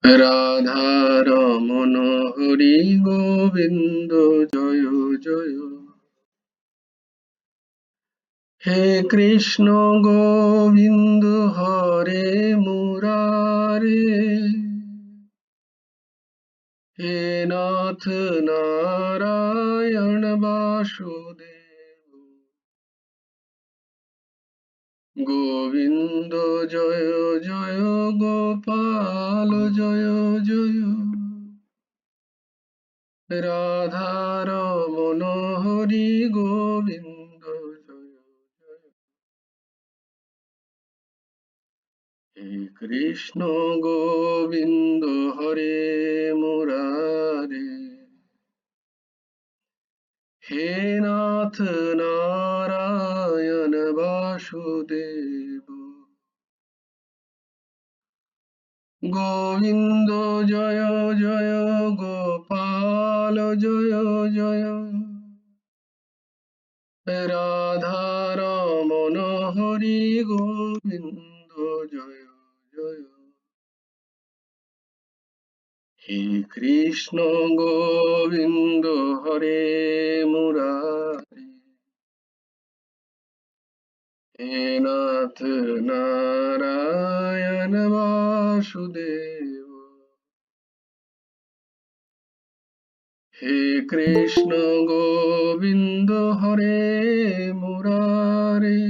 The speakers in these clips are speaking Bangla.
রাধারমণ হরি গোবিন্দ জয় জয়। হে কৃষ্ণ গোবিন্দ হরে মুরারে, হে নাথ নারায়ণ বাসুদেব, গোবিন্দ জয় জয়, গোপাল জয় জয়। রাধারমণ হরি গোবিন্দ জয় জয়। হে কৃষ্ণ গোবিন্দ হরে মুরারে, হে নাথ নারায়ণ বাসুদেব, গোবিন্দ জয় জয়, গোপাল জয় জয়। রাধারমণ হরি গোবিন্দ জয় জয়। হে কৃষ্ণ গোবিন্দ হরে মুরারে, হে নাথ নারায়ণ বাসুদেব, হে কৃষ্ণ গোবিন্দ হরে মুরারে,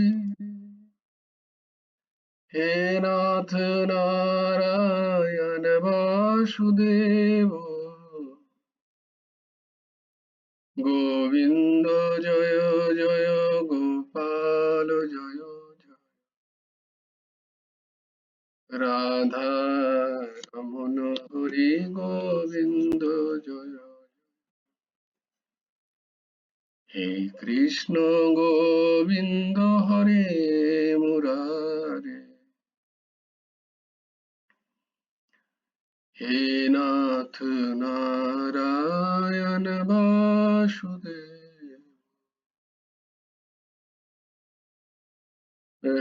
হে নাথ নারায়ণ বাসুদেব, গোবিন্দ জয় জয়, গোপাল জয় জয়। রাধা রমণ হরি গোবিন্দ জয়। হে কৃষ্ণ গোবিন্দ হরে মুরারে, হে নাথ নারায়ণ বাসুদেব,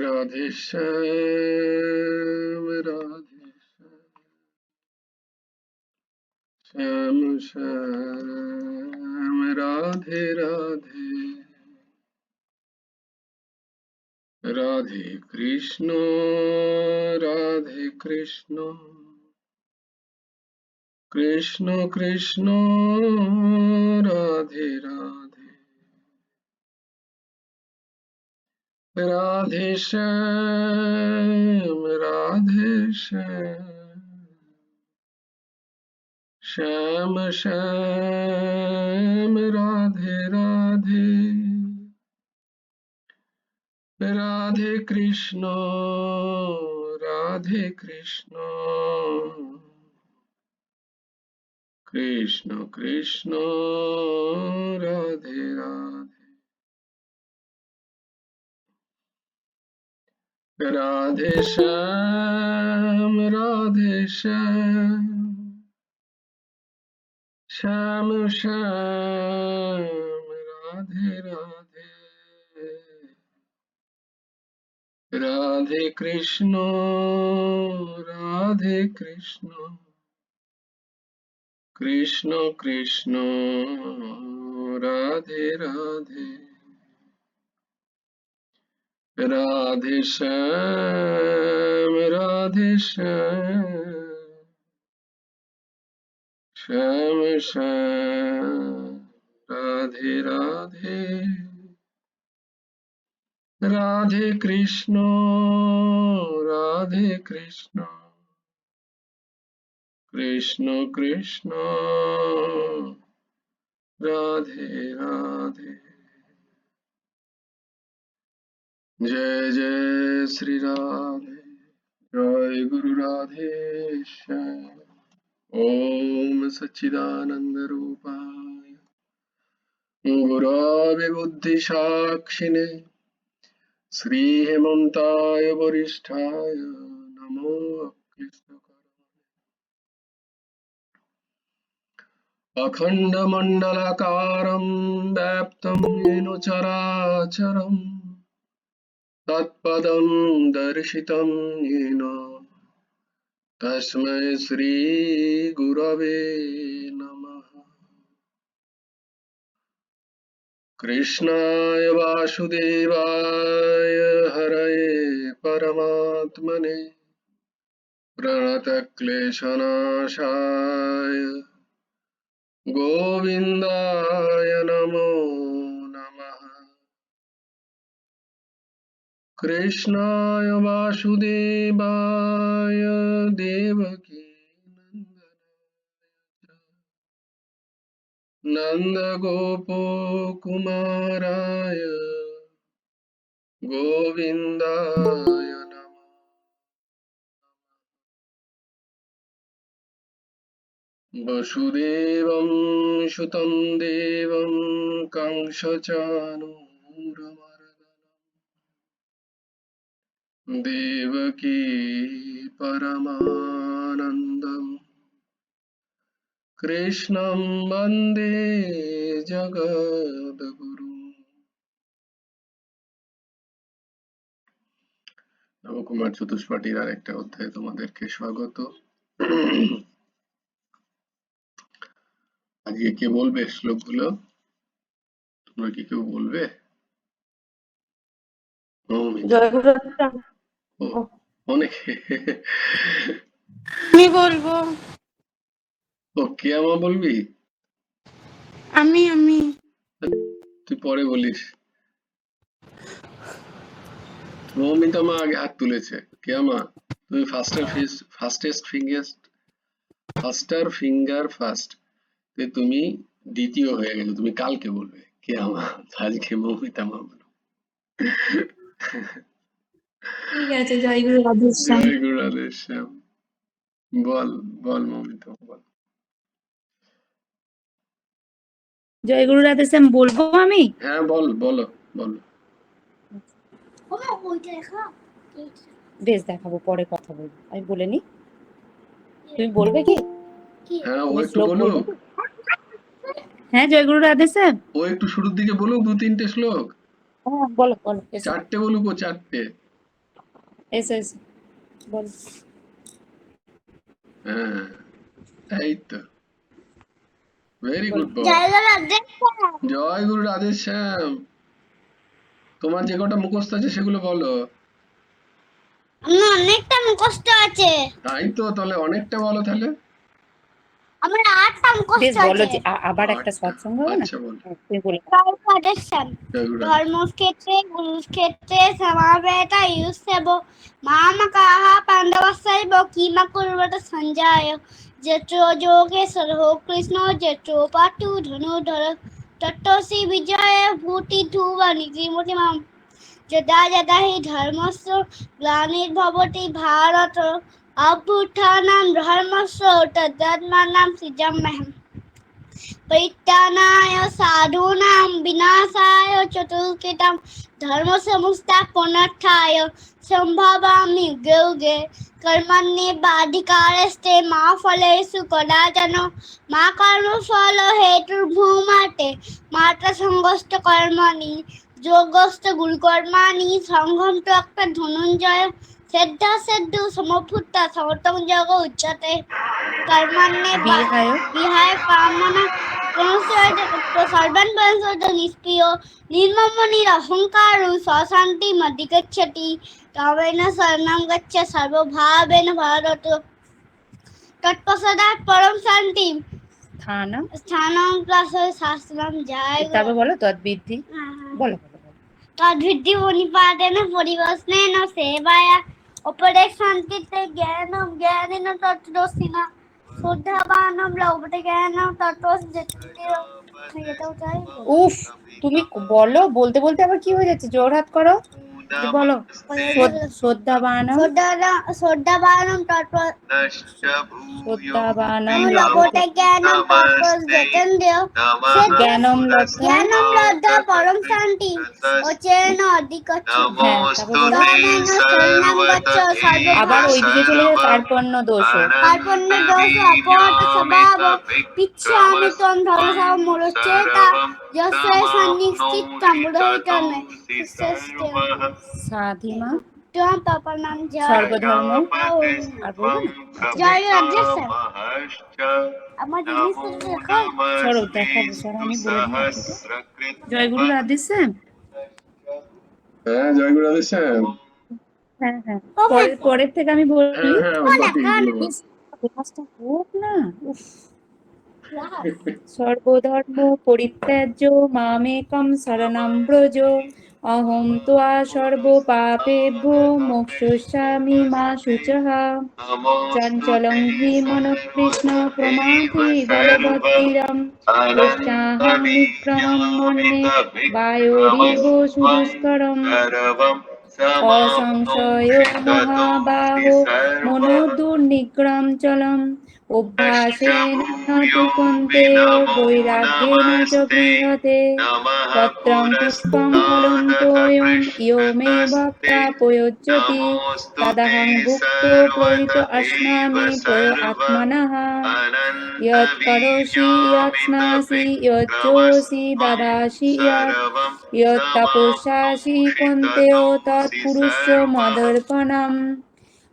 রাধে শ্যাম রাধে শ্যাম শ্যাম রাধে রাধে, রাধে কৃষ্ণ রাধে কৃষ্ণ, কৃষ্ণ কৃষ্ণ রাধে রাধে, রাধে শ্যাম রাধে শ্যাম, শ্যাম শ্যাম রাধে রাধে, রাধে কৃষ্ণ রাধে কৃষ্ণ, কৃষ্ণ কৃষ্ণ রাধে রাধে, রাধে শ্যাম রাধে শ্যাম, শ্যাম শ্যাম রাধে রাধে, রাধে কৃষ্ণ রাধে কৃষ্ণ, কৃষ্ণ কৃষ্ণ রাধে রাধে, রাধে শ্যাম রাধে শ্যাম, শ্যাম শ্যাম রাধে রাধে, রাধে কৃষ্ণ রাধে কৃষ্ণ, কৃষ্ণ কৃষ্ণ রাধে রাধে। जय जय श्री राधे, जय गुरु राधेश्याम। ओम सच्चिदानंद रूपाय गुरवे बुद्धि साक्षिणे श्री हेमंताय वरिष्ठाय नमो अखंड मंडलाकारं व्याप्तं येन चराचरम् तत्पदं दर्शितं येन तस्मै श्री गुरवे नमः। कृष्णाय वासुदेवाय हरये परमात्मने प्रणतक्लेशनाशाय गोविन्दाय नमो नमः। कृष्णाय वासुदेवाय देवकी नन्दगोपकुमाराय गोविन्दाय नमः। वसुदेवं सुतं देवं कंसचानूरमर्दनं देवकी परमानन्दं कृष्णं वन्दे जगद्गुरुम्। নবকুমার চতুষ্পাঠীর আরেকটা অধ্যায়ে তোমাদেরকে স্বাগত। আজকে কে বলবে শ্লোকগুলো? তোমরা কি কেউ বলবে? অনেকে আমি বলবো। ও কে আমা বলবি? আমি তুই পরে বলিস। মৌমিতা মা আগে হাত তুলেছে। কে আমা তুমি ফাস্টার ফিঙ্গার ফার্স্ট, তুমি দ্বিতীয় হয়ে গেছো, তুমি কালকে বলবে। কে আমা আজকে মৌমিতা মা বলো। ঠিক আছে। জয় গুরু রাধেশ্যাম। জয় গুরু রাধেশ্যাম। বল বল মৌমিতা বল। জয় গুরু রাধেশ্যাম বলবো আমি? হ্যাঁ বল, বলো বলো। বেশ, দেখাবো, পরে কথা বলবো। আমি বলে নি, তুমি বলবে কি? হ্যাঁ ও তুমি একটু শ্লোক বলুক। বলবে? হ্যাঁ, জয় গুরু রাধেশ্যাম। ও একটু শুরুর দিকে বলুক 2-3টে শ্লোক। হ্যাঁ, বলো বলো। এসো 4টে বলুক ও 4টে। এসো এসো, বলো। হ্যাঁ এই তো, ভেরি গুড বল। জয় গুরু রাধেশ্যাম। তোমার যে কটা মুখস্থ আছে সেগুলো বলো। আমার অনেকটা মুখস্থ আছে। তাই তো, তাহলে অনেকটা বলো তাহলে। আমার 8টা মুখস্থ বেশ, বলো আছে। যে আবার একটা সৎসঙ্গ হবে না? আচ্ছা বল। তুমি বলে জয় গুরু রাধেশ্যাম। ধর্মক্ষেত্রে কুরুক্ষেত্রে সমাবেত ইউসেব মামকাঃ পাণ্ডবস্যৈব কিমা কুর্বত সঞ্জয় যত্র যোগেশ্বরঃ কৃষ্ণ যত্র পাটু ধনুর্ধর তত্ত্বসি বিজয় ভূতি ধ্রুবা নিধিমতিমাম যদা যদা হি ধর্মস্য গ্লানির্ভবতি ভারত অভ্যুত্থানাং ধর্মস্য তদাত্মানাং সৃজাম্যহम् परित्राणाय साधूनां विनाशाय चतुष्कृतं धर्मसंस्थापनार्थाय सम्भवामि युगे युगे कर्मण्येवाधिकारस्ते मा फलेषु कदाचन मा कर्मफलहेतुर्भूमाते माता सङ्गस्थ कर्मणि योगस्थ गुरुकर्माणि सङ्घं त्यक्त्वा धनञ्जय श्रद्धा सिद्धौ समभूता समर्थं जग उच्यते कर्मण्ये विहाय कामना सर्वान् निष्क्रियो निर्ममनिरहङ्कारो स्वशान्तिमधिगच्छति तवेन शरणं गच्छ सर्वभावेन भारत तत्पश्चात् परं शान्तिं स्थानं शास्त्रं जाय। তারপর বলো তদ্বিদ্ধি। বলো तद्विद्धि मुनिपातेन परिवसनेन सेवाया अपरे शान्तिते ज्ञानं ज्ञानेन तत्त्वदर्शिना শ্রদ্ধাবানম লভতে জ্ঞানম উফ, তুমি বলো, বলতে বলতে আবার কি হয়ে যাচ্ছে? জোরহাত করো, বলো। শ্রদ্ধাবানম লভতে জ্ঞানম তত্ত্বজ্ঞানেন্দ্রিয় জ্ঞানম লব্ধা পরম শান্তি অচেন আবার ওইদিকে চলে যায় কার্পণ্য দোষ। অপহত স্বভাব পিচ্ছামি ত্বং ধর্মসাব মূলচ্ছেতা যস্য সন্নিষ্ঠিতম বুধৈতমে সাধিমা তোমার পাপার নাম জয় সর্বধর্ম আর বলবো না? জয় রাধে স্যার আমার জিনিসটা দেখো সরব দেখাবো স্যার, আমি বলে দিই আপনাকে। জয় গুরু রাধে শ্যাম। হ্যাঁ, জয় গুরু রাধে শ্যাম। হ্যাঁ হ্যাঁ, পরের থেকে আমি বলি। হ্যাঁ আমার কপি এগুলো বল। ক্লাসটা হোক না। উফ। সর্বধর্ম পরিত্যাজ্য মামেকং শরণং ব্রজ অহং ত্বা সর্ব পাপেভ্যো মোক্ষয়িষ্যামি মা শুচঃ। চঞ্চলং হি মনঃ কৃষ্ণ প্রমাথি বলবৎতিরং পশ্চাহং নিগ্রহং মন্যে বায়োরিব সুদুষ্করম। অসংশয় মহাবাহো মনোদুর্নিগ্রহং চলম অভ্যাসেন তু কৌন্তেয় বৈরাগ্যেন চ গৃহ্যতে। পত্রং পুষ্পং ফলং তোয়ং ইয়ো মে ভক্তা প্রয়োজ্যতি তদহং ভুক্তো প্রহিত অশ্নামি প্রয় আত্মনঃ। यत् करोषि यत् स्नासि यत् जोषि ददासि यत् तपस्यासि कौन्तेय तत् कुरुष्व मदर्पणम्।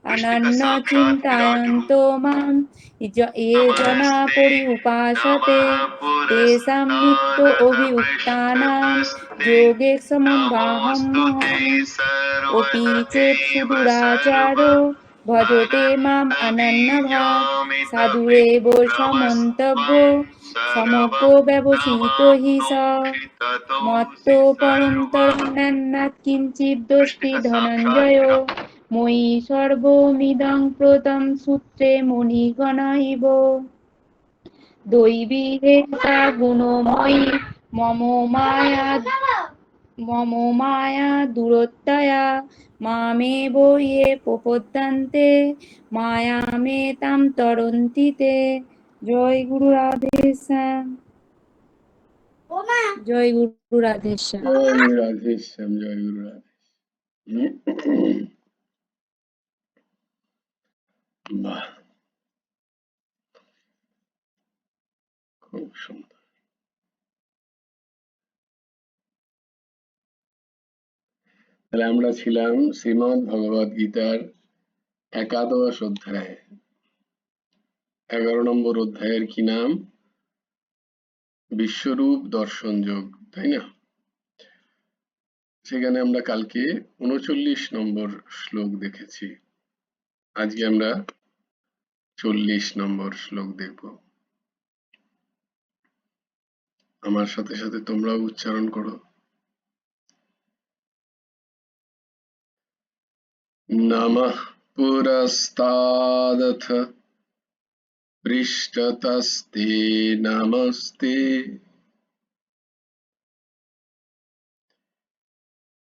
अनन्यचिन्तयन्तो मां ये जना पर्युपासते तेषां नित्योऽभियुक्तानां योगेक्षममहम्। अपि चेत् सुदुराचारो भजते माम् अनन्यभाक् साधुरेव समन्तव्यो समको व्यवसितो हि स। मत्तो परं तरन्नात् किञ्चिदस्ति धनञ्जय मयि सर्वमिदं प्रोतं सूत्रे मुनिगण इव। दैवी हेता गुणमयी मम माया दुरोत्तया मामेव ये प्रपद्यन्ते मायामेतां तरन्ति ते। জয় গুরু রাধে শ্যাম। জয় গুরু রাধে শ্যাম। জয় গুরু রাধে শ্যাম, জয় গুরু রাধে। বাহ, খুব সুন্দর। তাহলে আমরা ছিলাম শ্রীমদ্ ভগবদ গীতার একাদশ অধ্যায়। 11 নম্বর অধ্যায়ের কি নাম? বিশ্বরূপ দর্শন যোগ, তাই না? সেখানে আমরা কালকে 39 নম্বর শ্লোক দেখেছি। আজকে আমরা 40 নম্বর শ্লোক দেখব। আমার সাথে সাথে তোমরাও উচ্চারণ করো। নমঃ পুরস্তাদথ পৃষ্ঠতস্তে নমস্তে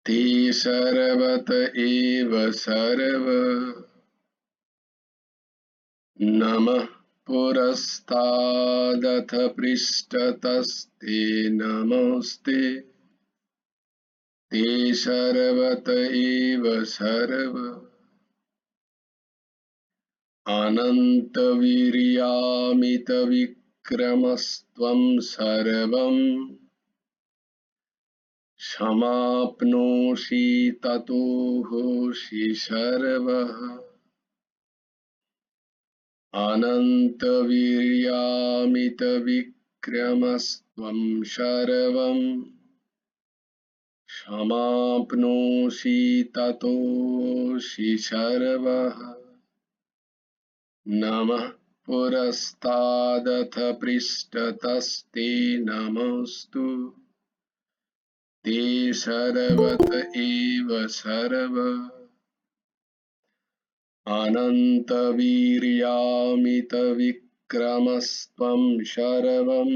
ते सर्वत एव सर्व। नमः पुरस्तादथ पृष्ठतस्ते नमस्ते ते सर्वत एव सर्व। अनन्तवीर्यामितविक्रमस्त्वं सर्वम् समाप्नोषि ततोऽसि सर्वः। अनन्तवीर्यामितविक्रमस्त्वं सर्वं समाप्नोषि ततोऽसि सर्वः। नमः पुरस्तादथ पृष्ठतस्ते नमोऽस्तु ते सर्वत एव सर्व। अनन्तवीर्यामितविक्रमस्त्वं सर्वं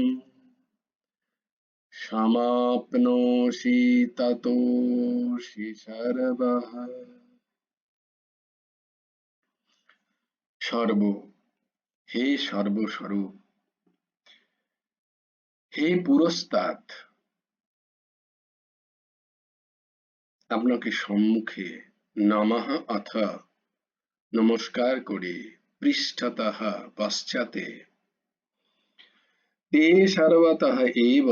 समाप्नोषि ततोऽसि सर्वः। সর্ব, হে সর্বস্বরূপ, হে পুরস্তাদ, আপনাকে সম্মুখে নমঃ অথ নমস্কার করে, পৃষ্ঠতঃ পশ্চাতে, তে সর্বতঃ এব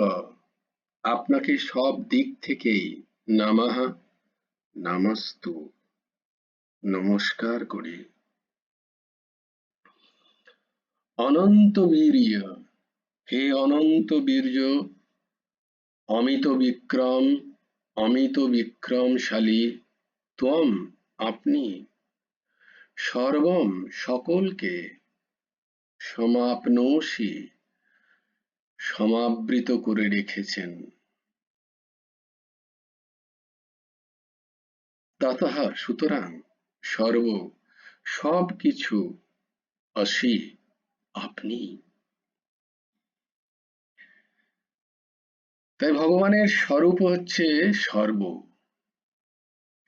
আপনাকে সব দিক থেকেই, নমঃ নমস্তু নমস্কার করি। অনন্ত বীর্য, হে অনন্ত বীর্য, অমিত বিক্রম, অমিত বিক্রমশালী ত্বম, আপনি সর্বম, সকলকে, সমাপ্নোষি, সমাবৃত করে রেখেছেন। ততঃ, সুতরাং, সর্ব, সবকিছু, অসি, আপনি। তাই ভগবানের স্বরূপ হচ্ছে সর্ব,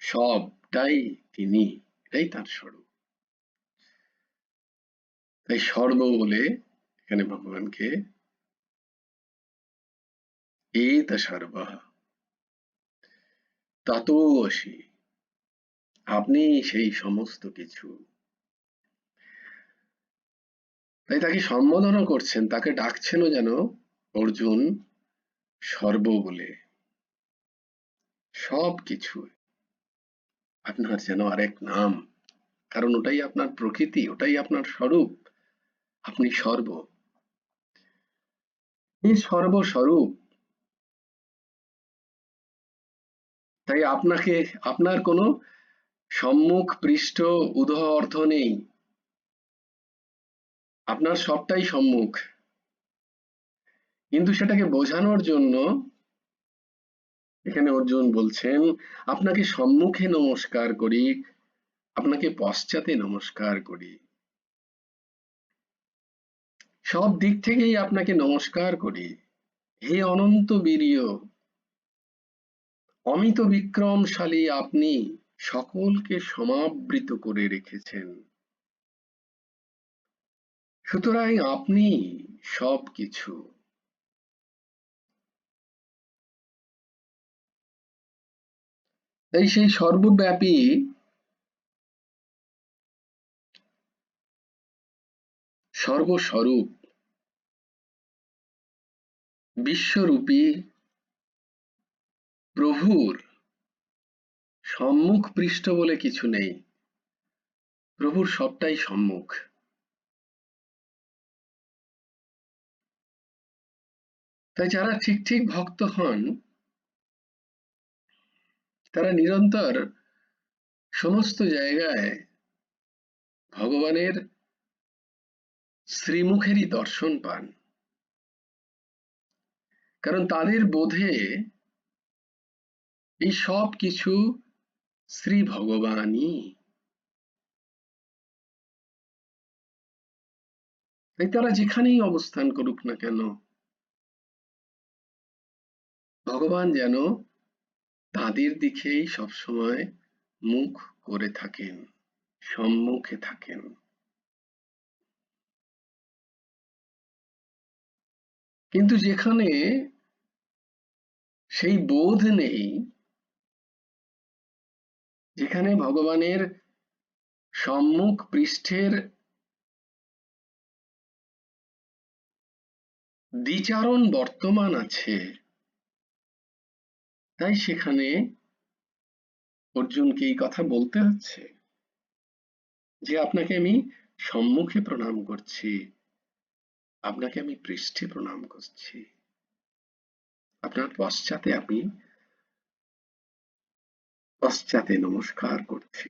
সবটাই তিনি, এটাই তার স্বরূপ। তাই সর্ব বলে এখানে ভগবানকে এত সর্বঃ ততো অসি, আপনি সেই সমস্ত কিছু। তাই তাকে সম্বোধনও করছেন, তাকে ডাকছেনও যেন অর্জুন সর্ব বলে, সবকিছু আপনার যেন আরেক নাম, কারণ ওটাই আপনার প্রকৃতি, ওটাই আপনার স্বরূপ, আপনি সর্ব, এই সর্বস্বরূপ। তাই আপনাকে, আপনার কোনো সম্মুখ পৃষ্ঠ উদহ অর্থ নেই, আপনার সবটাই সম্মুখ। কিন্তু সেটাকে বোঝানোর জন্য এখানে অর্জুন বলছেন, আপনাকে সম্মুখে নমস্কার করি, আপনাকে পশ্চাতে নমস্কার করি, সব দিক থেকেই আপনাকে নমস্কার করি। হে অনন্ত বীর্য, অমিত বিক্রমশালী আপনি সকলকে সমাবৃত করে রেখেছেন। সুতরাং আপনি সবকিছু। তাই সেই সর্বব্যাপী, সর্বস্বরূপ, বিশ্বরূপী প্রভুর সম্মুখ পৃষ্ঠ বলে কিছু নেই, প্রভুর সবটাই সম্মুখ। তাই যারা ঠিক ঠিক ভক্ত হন, তারা নিরন্তর সমস্ত জায়গায় ভগবানের শ্রীমুখেরই দর্শন পান, কারণ তাদের বোধে এই সব কিছু শ্রী ভগবানই। তাই তারা যেখানেই অবস্থান করুক না কেন, ভগবান যেন তাদের দিকেই সবসময় মুখ করে থাকেন, সম্মুখে থাকেন। কিন্তু যেখানে সেই বোধ নেই, যেখানে ভগবানের সম্মুখ পৃষ্ঠের দ্বিচারণ বর্তমান আছে, তাই সেখানে অর্জুনকে এই কথা বলতে হচ্ছে যে আপনাকে আমি সম্মুখে প্রণাম করছি, আপনাকে আমি পৃষ্ঠে প্রণাম করছি, আপনার পশ্চাতে আমি পশ্চাতে নমস্কার করছি।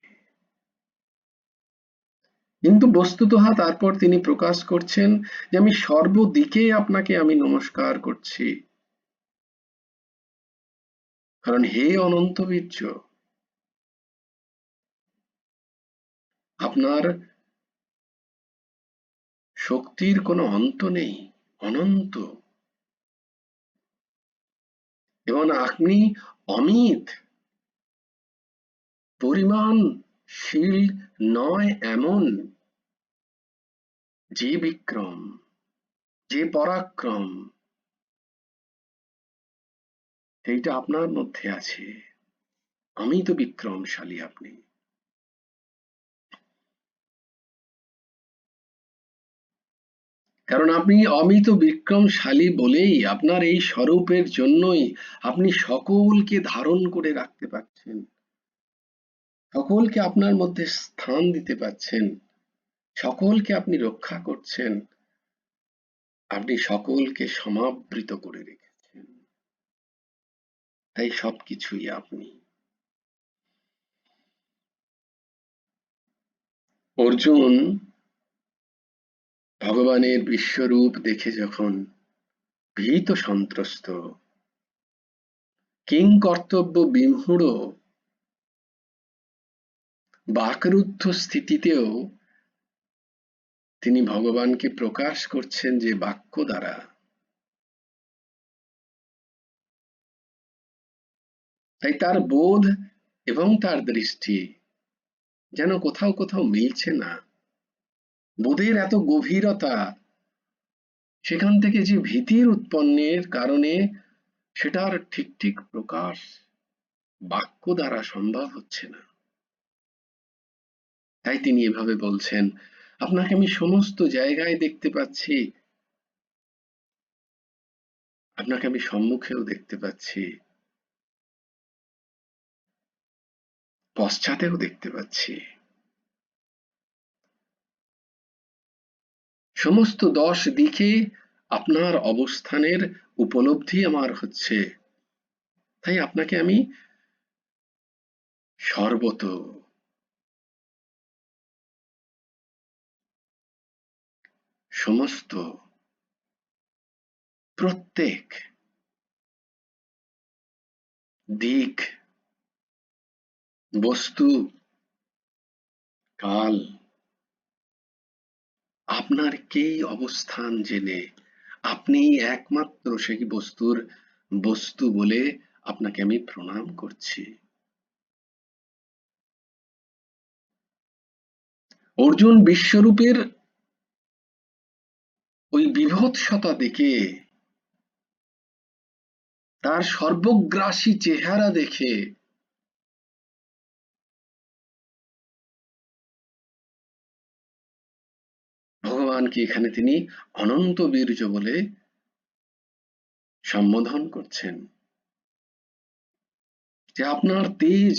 কিন্তু বস্তুতঃ তারপর তিনি প্রকাশ করছেন যে আমি সর্বদিকে আপনাকে আমি নমস্কার করছি, কারণ হে অনন্ত বীর্য, আপনার শক্তির কোনো অন্ত নেই, অনন্ত, এবং আপনি অমিত, পরিমাণশীল নয় এমন যে বিক্রম, যে পরাক্রম, সেইটা আপনার মধ্যে আছে। অমিত বিক্রমশালী আপনি। কারণ আপনি অমিত বিক্রমশালী বলেই, আপনার এই স্বরূপের জন্যই আপনি সকলকে ধারণ করে রাখতে পারছেন। সকলকে আপনার মধ্যে স্থান দিতে পারছেন, সকলকে আপনি রক্ষা করছেন, আপনি সকলকে সমাবৃত করে রেখেছেন, তাই সবকিছুই আপনি। অর্জুন ভগবানের বিশ্বরূপ দেখে যখন ভীত সন্ত্রস্ত, কিং কর্তব্য বিমূঢ়, বাকরুদ্ধ স্থিতিতেও তিনি ভগবানকে প্রকাশ করছেন যে বাক্য দ্বারা, তাই তার বোধ এবং তার দৃষ্টি যেন কোথাও কোথাও মিলছে না। বোধের এত গভীরতা, সেখান থেকে যে ভীতির উৎপন্নের কারণে সেটার ঠিক ঠিক প্রকাশ বাক্য দ্বারা সম্ভব হচ্ছে না। তাই তিনি এভাবে বলছেন, আপনাকে আমি সমস্ত জায়গায় দেখতে পাচ্ছি, আপনাকে আমি সম্মুখেও দেখতে পাচ্ছি, পশ্চাতেও দেখতে পাচ্ছি, সমস্ত 10 দিকে আপনার অবস্থানের উপলব্ধি আমার হচ্ছে। তাই আপনাকে আমি সর্বত, সমস্ত, প্রত্যেক দিক, বস্তু, কাল আপনার কি অবস্থান জেনে আপনি একমাত্র সেই বস্তুর বস্তু বলে আপনাকে আমি প্রণাম করছি। অর্জুন বিশ্বরূপের ওই বিভৎসতা দেখে, তার সর্বগ্রাসী চেহারা দেখে ভগবানকে এখানে তিনি অনন্ত বীর্য বলে সম্বোধন করছেন, যে আপনার তেজ,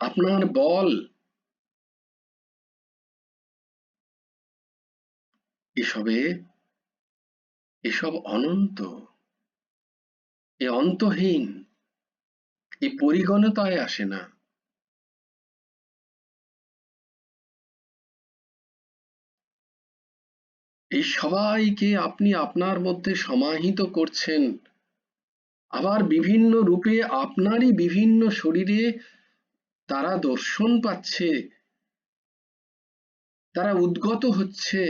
আপনার বল, এসব অনন্ত, এ অন্তহীন, এ পরিগণতায় আসে না। এই সবাইকে আপনি আপনার মধ্যে সমাহিত করছেন, আবার বিভিন্ন রূপে আপনারই বিভিন্ন শরীরে তারা দর্শন পাচ্ছে, তারা উদ্গত হচ্ছে,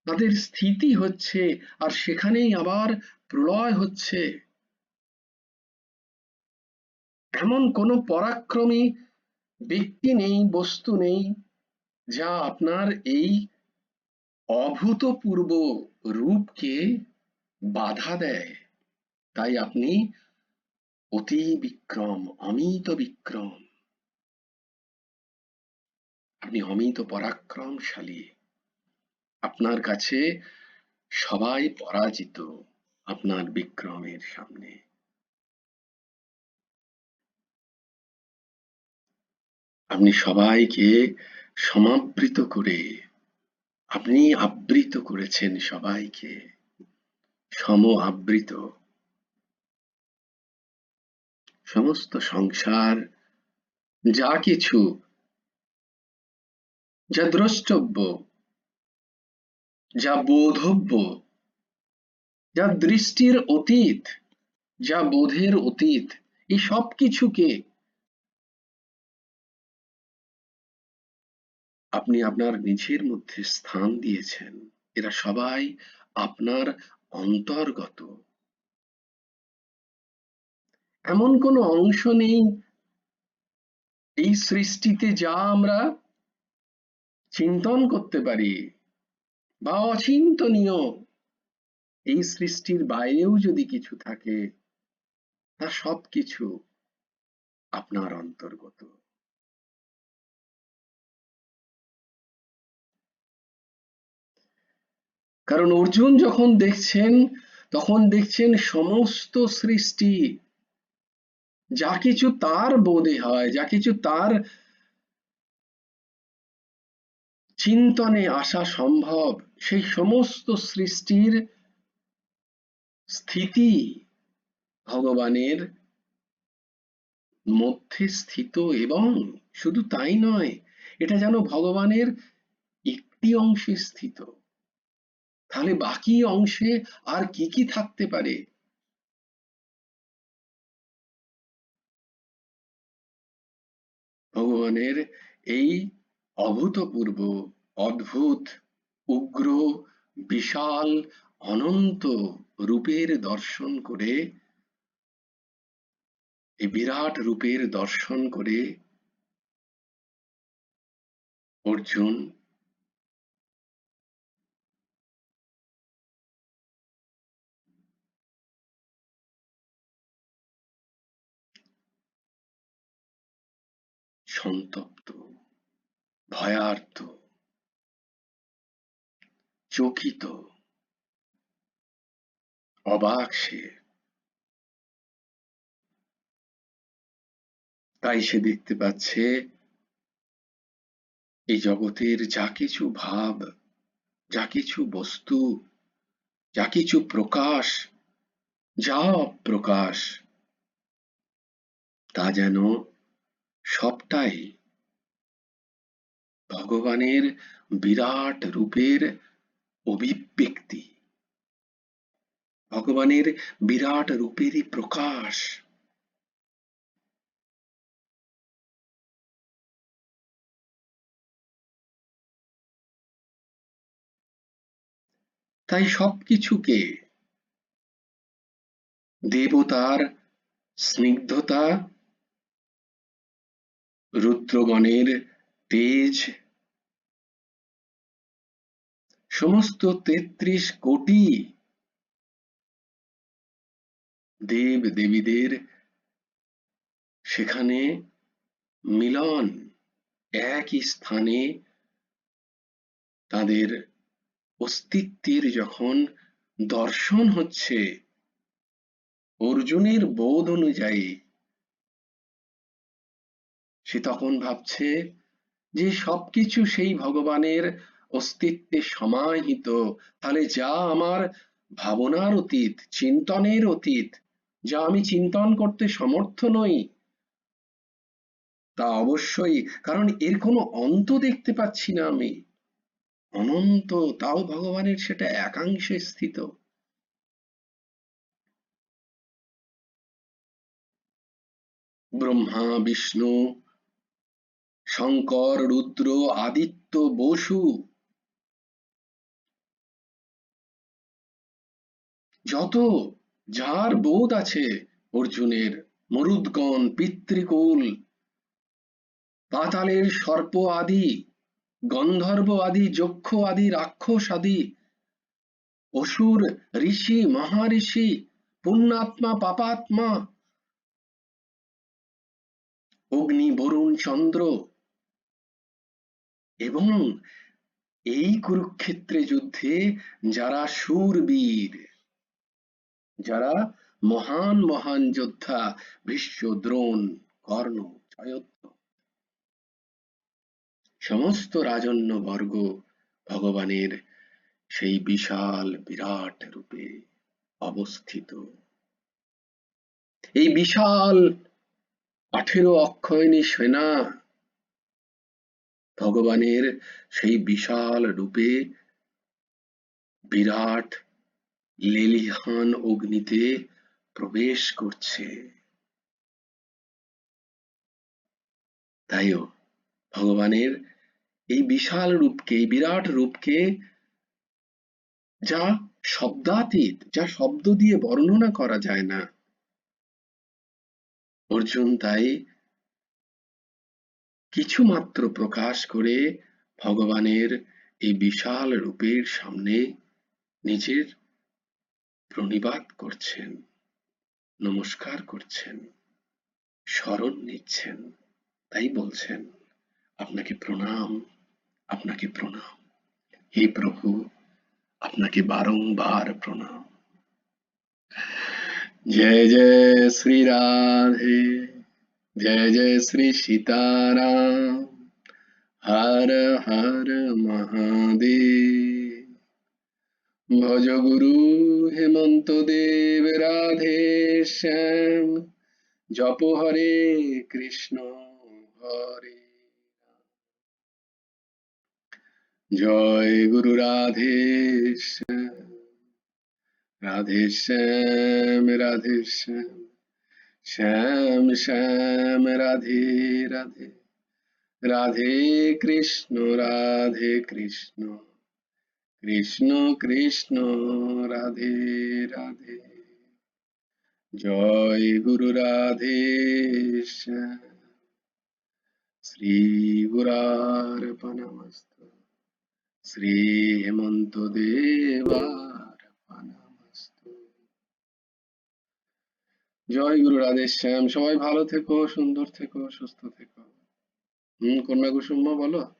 তাদের স্থিতি হচ্ছে, আর সেখানেই আবার প্রলয় হচ্ছে। এমন কোনো পরাক্রমী ব্যক্তি নেই, বস্তু নেই, যা আপনার এই অভূতপূর্ব রূপকে বাধা দেয়। তাই আপনি অতি বিক্রম, অমিত বিক্রম, আপনি অমিত পরাক্রমশালী, আপনার কাছে সবাই পরাজিত আপনার বিক্রমের সামনে। আপনি সবাইকে সমাবৃত করে, আপনি আবৃত করেছেন সবাইকে, সম আবৃত। সমস্ত সংসার, যা কিছু, যা দ্রষ্টব্য, যা বোধব্য, যা দৃষ্টির অতীত, যা বোধের অতীত, এই সব কিছুকে আপনি আপনার নিজের মধ্যে স্থান দিয়েছেন। এরা সবাই আপনার অন্তর্গত। এমন কোনো অংশ নেই এই সৃষ্টিতে যা আমরা চিন্তন করতে পারি বা অচিন্তনীয়। এই সৃষ্টির বাইরেও যদি কিছু থাকে, তা সবকিছু আপনার অন্তর্গত। কারণ অর্জুন যখন দেখছেন, তখন দেখছেন সমস্ত সৃষ্টি যা কিছু তার বোধে হয়, যা কিছু তার চিন্তনে আসা সম্ভব, সেই সমস্ত সৃষ্টির স্থিতি ভগবানের মধ্যে স্থিত। এবং শুধু তাই নয়, এটা যেন ভগবানের একটি অংশে স্থিত। তাহলে বাকি অংশে আর কি কি থাকতে পারে? ভগবানের এই অভূতপূর্ব, অদ্ভুত, উগ্র, বিশাল, অনন্ত রূপের দর্শন করে, এই বিরাট রূপের দর্শন করে অর্জুন সন্তপ্ত, ভয়ার্ত, চকিত, অবাক সে। তাই সে দেখতে পাচ্ছে এই জগতের যা কিছু ভাব, যা কিছু বস্তু, যা কিছু প্রকাশ, যা অপ্রকাশ, তা যেন সবটাই ভগবানের বিরাট রূপের অভিব্যক্তি, ভগবানের বিরাট রূপেরই প্রকাশ। তাই সবকিছুকে দেবতার স্নিগ্ধতা, রুদ্রগণের তেজ, সমস্ত ৩৩ কোটি দেব দেবীদের সেখানে মিলন, একই স্থানে তাদের অস্তিত্বের যখন দর্শন হচ্ছে, অর্জুনের বোধ অনুযায়ী সে তখন ভাবছে যে সবকিছু সেই ভগবানের অস্তিত্বে সমাহিত। তাহলে যা আমার ভাবনার অতীত, চিন্তনের অতীত, যা আমি চিন্তন করতে সমর্থ নই, তা অবশ্যই, কারণ এর কোনো অন্ত দেখতে পাচ্ছি না আমি, অনন্ত, তাও ভগবানের সেটা একাংশে স্থিত। ব্রহ্মা, বিষ্ণু, শঙ্কর, রুদ্র, আদিত্য, বসু, যত যার বোধ আছে অর্জুনের, মরুদ্গণ, পিতৃকুল, পাতালের সর্প আদি, গন্ধর্ব আদি, যক্ষ আদি, রাক্ষস আদি, অসুর, ঋষি, মহাঋষি, পুণ্যাত্মা, পাপাত্মা, অগ্নি, বরুণ, চন্দ্র, এবং এই কুরুক্ষেত্রে যুদ্ধে যারা শূরবীর, যারা মহান মহান যোদ্ধা, ভীষ্ম, দ্রোণ, কর্ণ, জয়দ্রথ, সমস্ত রাজন্য বর্গ ভগবানের সেই বিশাল বিরাট রূপে অবস্থিত। এই বিশাল 18 অক্ষয়ণী সেনা ভগবানের সেই বিশাল রূপে বিরাট লেলিহান অগ্নিতে প্রবেশ করছে। তাইও ভগবানের এই বিশাল রূপকে, এই বিরাট রূপকে, যা শব্দাতীত, যা শব্দ দিয়ে বর্ণনা করা যায় না, অর্জুন তাই কিছুমাত্র প্রকাশ করে ভগবানের এই বিশাল রূপের সামনে নিজের প্রণিপাত করছেন, নমস্কার করছেন, শরণ নিচ্ছেন। তাই বলছেন, আপনাকে প্রণাম, আপনাকে প্রণাম, হে প্রভু, আপনাকে বারংবার প্রণাম। जय जय श्री राधे, जय जय श्री सीताराम, हर हर महादेव। भज गुरु हेमंत देव राधे श्याम, जप हरे कृष्ण हरे जय गुरु राधे श्याम, राधे श्याम राधे श्याम, श्याम श्याम राधे राधे, राधे कृष्ण कृष्ण कृष्ण राधे राधे। जय गुरु राधे श्याम, श्री गुरार्पणमस्तु, श्री हेमন্ত দেবার্পণমস্তু। জয় গুরু রাধে শ্যাম। সবাই ভালো থেকো, সুন্দর থেকো, সুস্থ থেকো। কন্যা কুসুম বলো।